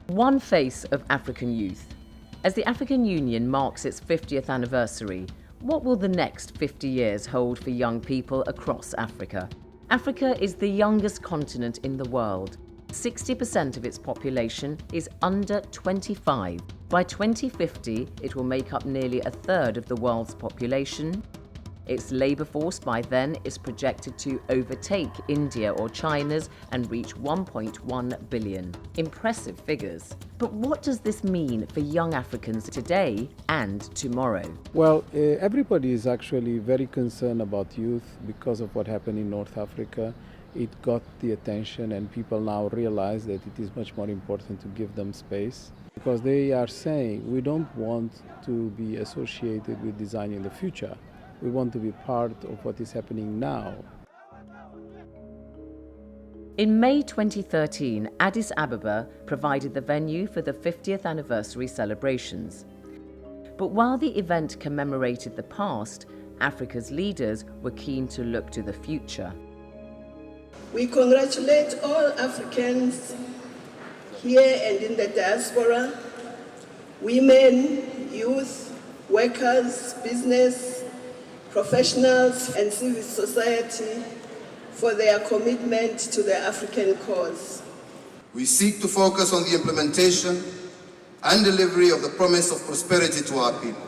One face of African youth. As the African Union marks its 50th anniversary, what will the next 50 years hold for young people across Africa? Africa is the youngest continent in the world. 60% of its population is under 25. By 2050, it will make up nearly a third of the world's population. Its labour force by then is projected to overtake India or China's and reach 1.1 billion. Impressive figures. But what does this mean for young Africans today and tomorrow? Well, everybody is actually very concerned about youth because of what happened in North Africa. It got the attention, and people now realize that it is much more important to give them space, because they are saying we don't want to be associated with designing the future. We want to be part of what is happening now. In May 2013, Addis Ababa provided the venue for the 50th anniversary celebrations. But while the event commemorated the past, Africa's leaders were keen to look to the future. We congratulate all Africans here and in the diaspora, women, youth, workers, business, professionals and civil society for their commitment to the African cause. We seek to focus on the implementation and delivery of the promise of prosperity to our people.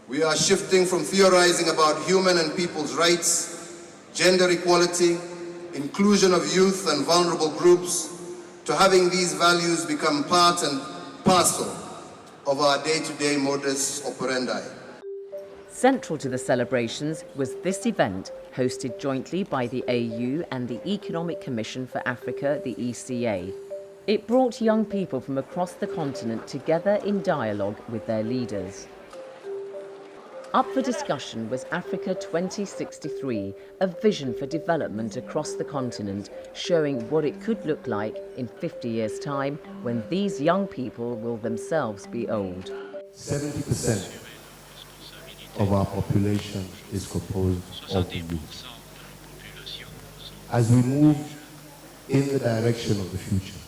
We are shifting from theorizing about human and people's rights, gender equality, inclusion of youth and vulnerable groups, to having these values become part and parcel of our day-to-day modus operandi. Central to the celebrations was this event, hosted jointly by the AU and the Economic Commission for Africa, the ECA. It brought young people from across the continent together in dialogue with their leaders. Up for discussion was Africa 2063, a vision for development across the continent, showing what it could look like in 50 years' time when these young people will themselves be old. 70% of our population is composed of youth. As we move in the direction of the future,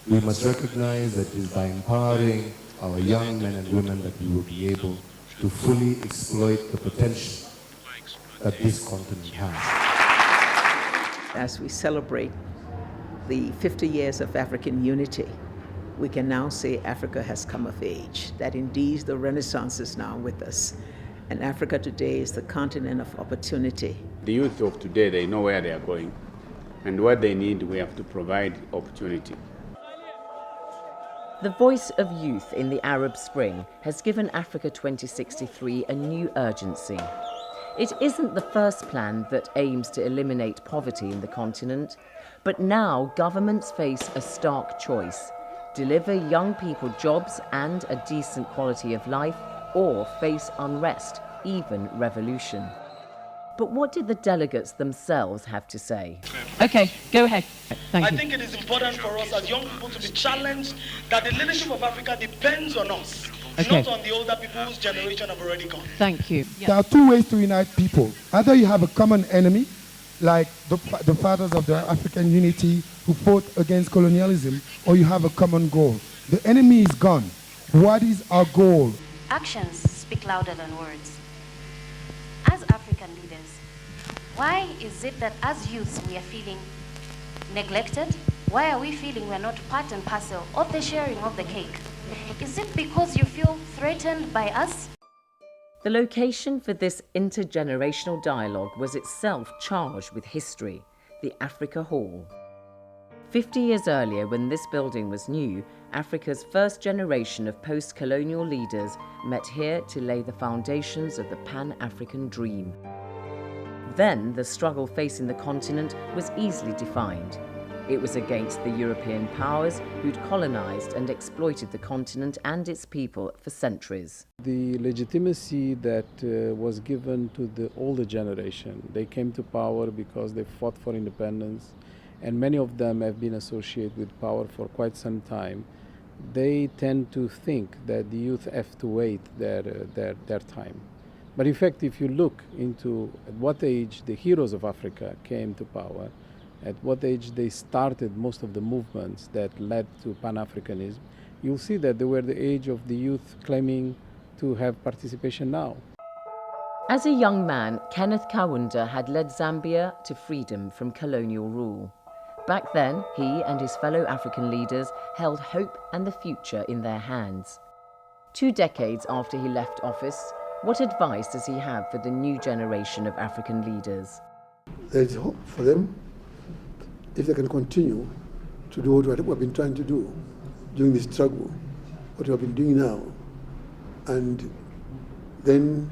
we must recognize that it is by empowering our young men and women that we will be able to fully exploit the potential that this continent has. As we celebrate the 50 years of African unity, we can now say Africa has come of age, that indeed the Renaissance is now with us. And Africa today is the continent of opportunity. The youth of today, they know where they are going. And what they need, we have to provide opportunity. The voice of youth in the Arab Spring has given Africa 2063 a new urgency. It isn't the first plan that aims to eliminate poverty in the continent, but now governments face a stark choice: deliver young people jobs and a decent quality of life, or face unrest, even revolution. But what did the delegates themselves have to say? Okay, go ahead. Thank you. I think it is important for us as young people to be challenged that the leadership of Africa depends on us, not on the older people whose generation have already gone. Thank you. There are two ways to unite people. Either you have a common enemy, like the fathers of the African unity who fought against colonialism, or you have a common goal. The enemy is gone. What is our goal? Actions speak louder than words. As African leaders, why is it that as youths we are feeling neglected? Why are we feeling we're not part and parcel of the sharing of the cake? Is it because you feel threatened by us? The location for this intergenerational dialogue was itself charged with history, the Africa Hall. 50 years earlier, when this building was new, Africa's first generation of post-colonial leaders met here to lay the foundations of the Pan-African dream. Then, the struggle facing the continent was easily defined. It was against the European powers who'd colonized and exploited the continent and its people for centuries. The legitimacy that was given to the older generation, they came to power because they fought for independence, and many of them have been associated with power for quite some time. They tend to think that the youth have to wait their time. But in fact, if you look into at what age the heroes of Africa came to power, at what age they started most of the movements that led to Pan-Africanism, you'll see that they were the age of the youth claiming to have participation now. As a young man, Kenneth Kaunda had led Zambia to freedom from colonial rule. Back then, he and his fellow African leaders held hope and the future in their hands. 2 decades after he left office, what advice does he have for the new generation of African leaders? There is hope for them if they can continue to do what we've been trying to do during this struggle, what we have been doing now, and then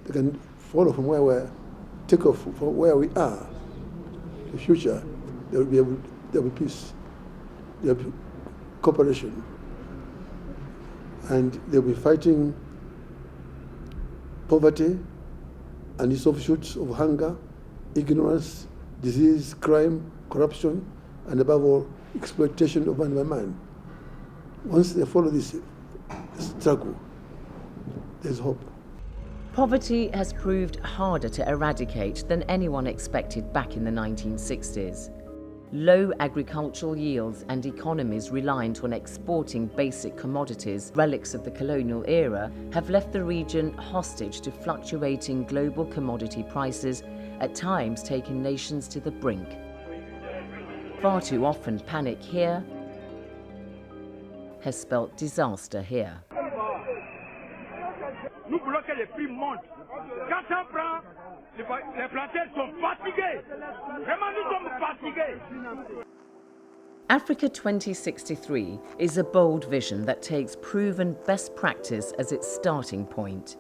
they can follow from where we're, take off from where we are. The future, there will be peace, there will be cooperation, and they'll be fighting poverty and its offshoots of hunger, ignorance, disease, crime, corruption, and above all, exploitation of man by man. Once they follow this struggle, there's hope. Poverty has proved harder to eradicate than anyone expected back in the 1960s. Low agricultural yields and economies reliant on exporting basic commodities, relics of the colonial era, have left the region hostage to fluctuating global commodity prices, at times taking nations to the brink. Far too often, panic here has spelt disaster here. Nous voulons que les prix montent. Quand ça prend, les planteurs sont fatigués. Vraiment, nous sommes fatigués. Africa 2063 is a bold vision that takes proven best practice as its starting point.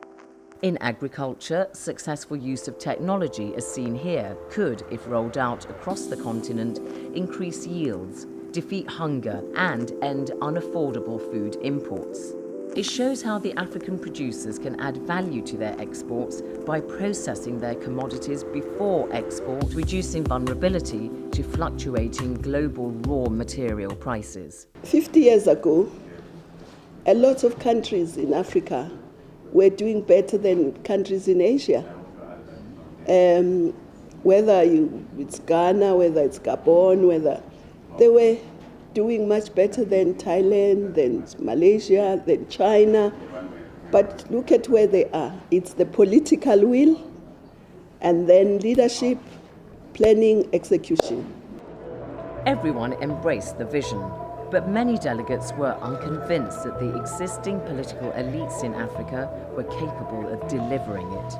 In agriculture, successful use of technology as seen here could, if rolled out across the continent, increase yields, defeat hunger and end unaffordable food imports. It shows how the African producers can add value to their exports by processing their commodities before export, reducing vulnerability to fluctuating global raw material prices. 50 years ago, a lot of countries in Africa were doing better than countries in Asia. Whether it's Ghana, whether it's Gabon, whether they were doing much better than Thailand, than Malaysia, than China. But look at where they are. It's the political will, and then leadership, planning, execution. Everyone embraced the vision, but many delegates were unconvinced that the existing political elites in Africa were capable of delivering it.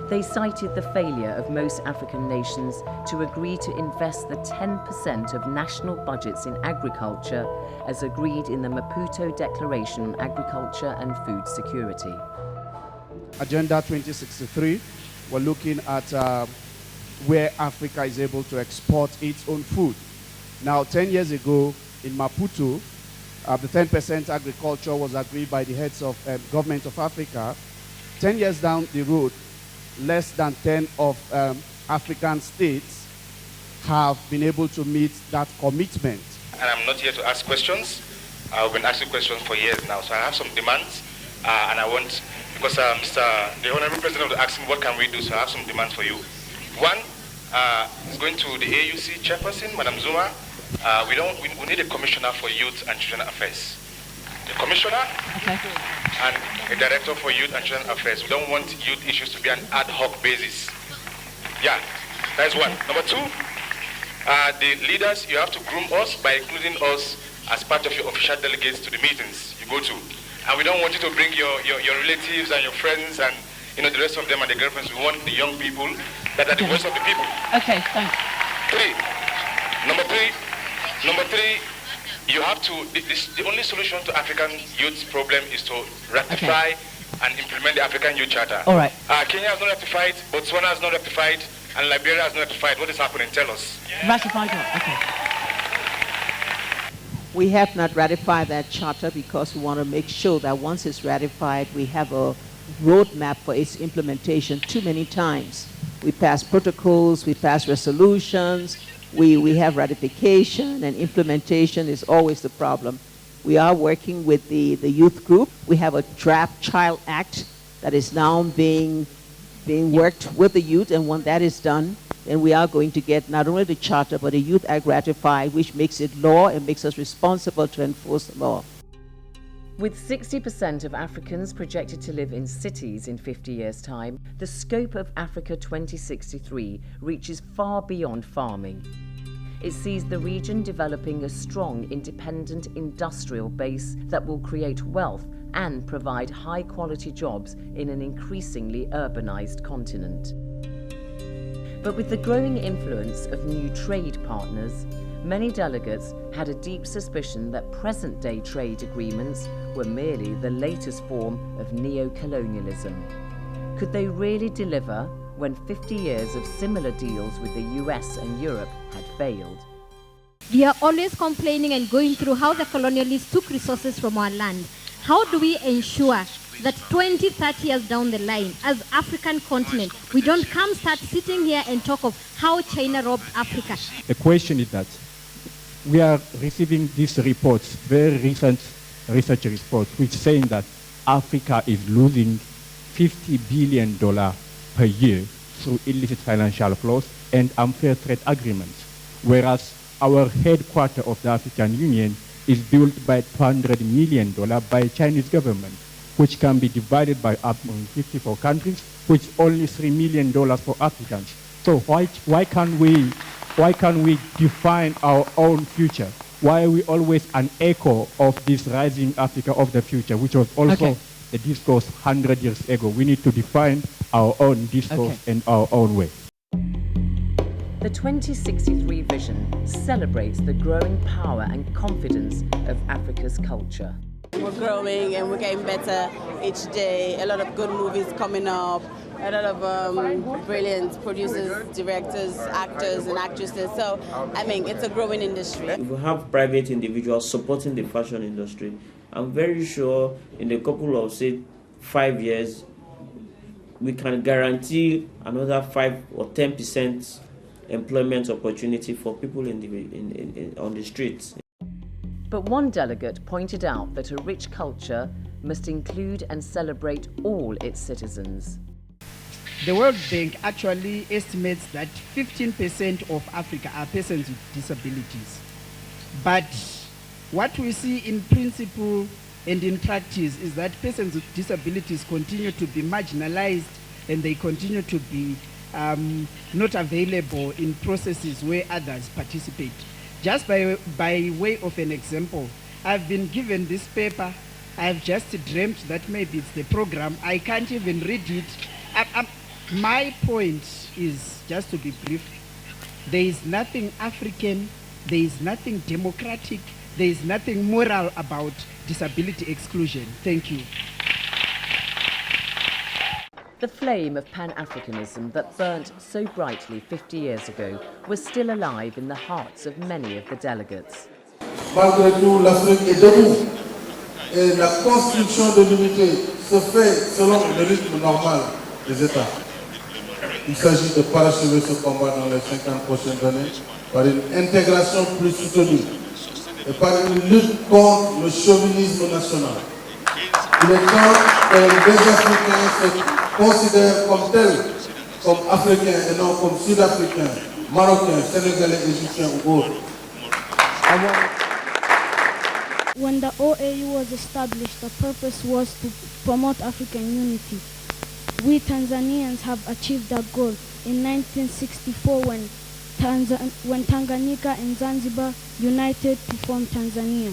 They cited the failure of most African nations to agree to invest the 10% of national budgets in agriculture as agreed in the Maputo Declaration on Agriculture and Food Security. Agenda 2063, we're looking at where Africa is able to export its own food. Now, 10 years ago in Maputo, the 10% agriculture was agreed by the heads of government of Africa. 10 years down the road, less than 10 of African states have been able to meet that commitment. And I'm not here to ask questions. I've been asking questions for years now, so I have some demands, and I want, because the Honorable President was asking what can we do, so I have some demands for you. One is going to the AUC chairperson, Madam Zuma. We need a commissioner for youth and children affairs. A commissioner and a director for youth and children affairs. We don't want youth issues to be an ad hoc basis. Yeah, that is one. Number two, the leaders, you have to groom us by including us as part of your official delegates to the meetings you go to. And we don't want you to bring your relatives and your friends and the rest of them and the girlfriends. We want the young people that are the voice of the people. Okay, thanks. Number three, you have to, the only solution to African youth's problem is to ratify and implement the African Youth Charter. All right. Kenya has not ratified, Botswana has not ratified, and Liberia has not ratified. What is happening? Tell us. Ratified what? Okay. We have not ratified that charter because we want to make sure that once it's ratified, we have a roadmap for its implementation. Too many times we pass protocols, we pass resolutions, we have ratification, and implementation is always the problem. We are working with the youth group. We have a draft Child Act that is now being worked with the youth, and when that is done, then we are going to get not only the charter, but a Youth Act ratified, which makes it law and makes us responsible to enforce the law. With 60% of Africans projected to live in cities in 50 years' time, the scope of Africa 2063 reaches far beyond farming. It sees the region developing a strong, independent industrial base that will create wealth and provide high-quality jobs in an increasingly urbanized continent. But with the growing influence of new trade partners, many delegates had a deep suspicion that present-day trade agreements were merely the latest form of neo-colonialism. Could they really deliver when 50 years of similar deals with the US and Europe had failed? We are always complaining and going through how the colonialists took resources from our land. How do we ensure that 20, 30 years down the line, as African continent, we don't start sitting here and talk of how China robbed Africa? The question is that we are receiving these reports, very recent research reports, which saying that Africa is losing $50 billion per year through illicit financial flows and unfair trade agreements, whereas our headquarters of the African Union is built by $200 million by Chinese government, which can be divided by up 54 countries, which is only $3 million for Africans. So why can't we define our own future? Why are we always an echo of this rising Africa of the future, which was also the discourse 100 years ago? We need to define our own discourse and our own way. The 2063 vision celebrates the growing power and confidence of Africa's culture. We're growing and we're getting better each day. A lot of good movies coming up, a lot of brilliant producers, directors, actors and actresses. So, I mean, it's a growing industry. If we have private individuals supporting the fashion industry, I'm very sure in a couple of, say, 5 years, we can guarantee another 5 or 10% employment opportunity for people on the streets. But one delegate pointed out that a rich culture must include and celebrate all its citizens. The World Bank actually estimates that 15% of Africa are persons with disabilities. But what we see in principle and in practice is that persons with disabilities continue to be marginalized and they continue to be not available in processes where others participate. Just by way of an example, I've been given this paper. I've just dreamt that maybe it's the program. I can't even read it. My point is, just to be brief, there is nothing African, there is nothing democratic, there is nothing moral about disability exclusion. Thank you. The flame of Pan-Africanism that burnt so brightly 50 years ago was still alive in the hearts of many of the delegates. Malgré tout, l'Afrique est debout et la construction de l'unité se fait selon le rythme normal des États. Il s'agit de parachever ce combat dans les 50 prochaines années par une intégration plus soutenue et par une lutte contre le chauvinisme national. Il est temps que les Africains se considèrent comme tels, comme Africains et non comme Sud-Africains, Marocains, Sénégalais, Égyptiens ou autres. When the OAU was established, the purpose was to promote African unity. We Tanzanians have achieved that goal in 1964 when Tanganyika and Zanzibar united to form Tanzania.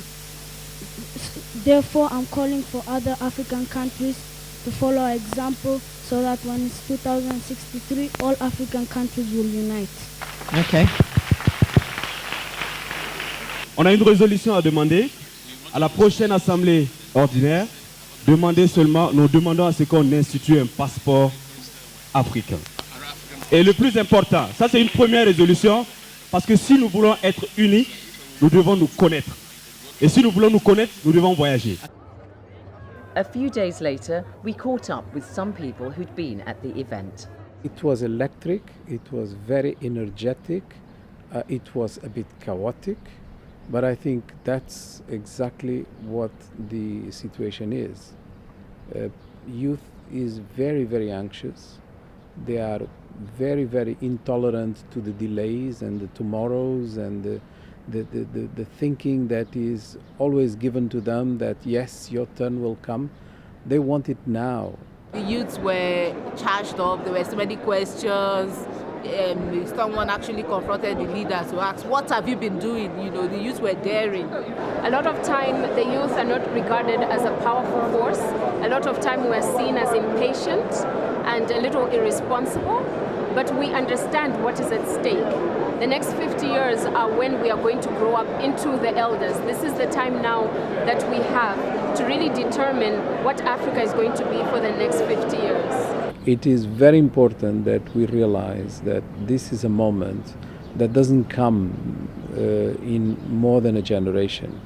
Therefore, I'm calling for other African countries to follow our example so that when it's 2063, all African countries will unite. Okay. On a une résolution à demander à la prochaine assemblée ordinaire. Nous demandons à ce qu'on institue un passeport africain. Et le plus important, ça c'est une première résolution, parce que si nous voulons être unis, nous devons nous connaître. Et si nous voulons nous connaître, nous devons voyager. A few days later, we caught up with some people who'd been at the event. It was electric, it was very energetic, it was a bit chaotic, but I think that's exactly what the situation is. Youth is very, very anxious. They are very, very intolerant to the delays and the tomorrows and the thinking that is always given to them that yes, your turn will come. They want it now. The youths were charged up, there were so many questions. Someone actually confronted the leaders to ask, what have you been doing? You know, the youths were daring. A lot of time, the youth are not regarded as a powerful force. A lot of time, we're seen as impatient and a little irresponsible. But we understand what is at stake. The next 50 years are when we are going to grow up into the elders. This is the time now that we have to really determine what Africa is going to be for the next 50 years. It is very important that we realize that this is a moment that doesn't come in more than a generation.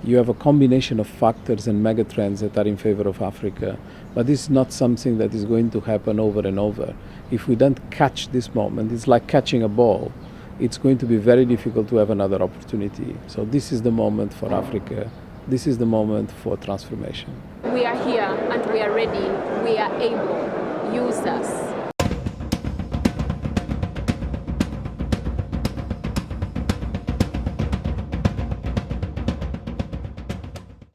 You have a combination of factors and megatrends that are in favor of Africa, but this is not something that is going to happen over and over. If we don't catch this moment, it's like catching a ball. It's going to be very difficult to have another opportunity. So this is the moment for Africa. This is the moment for transformation. We are here and we are ready. We are able. Use us.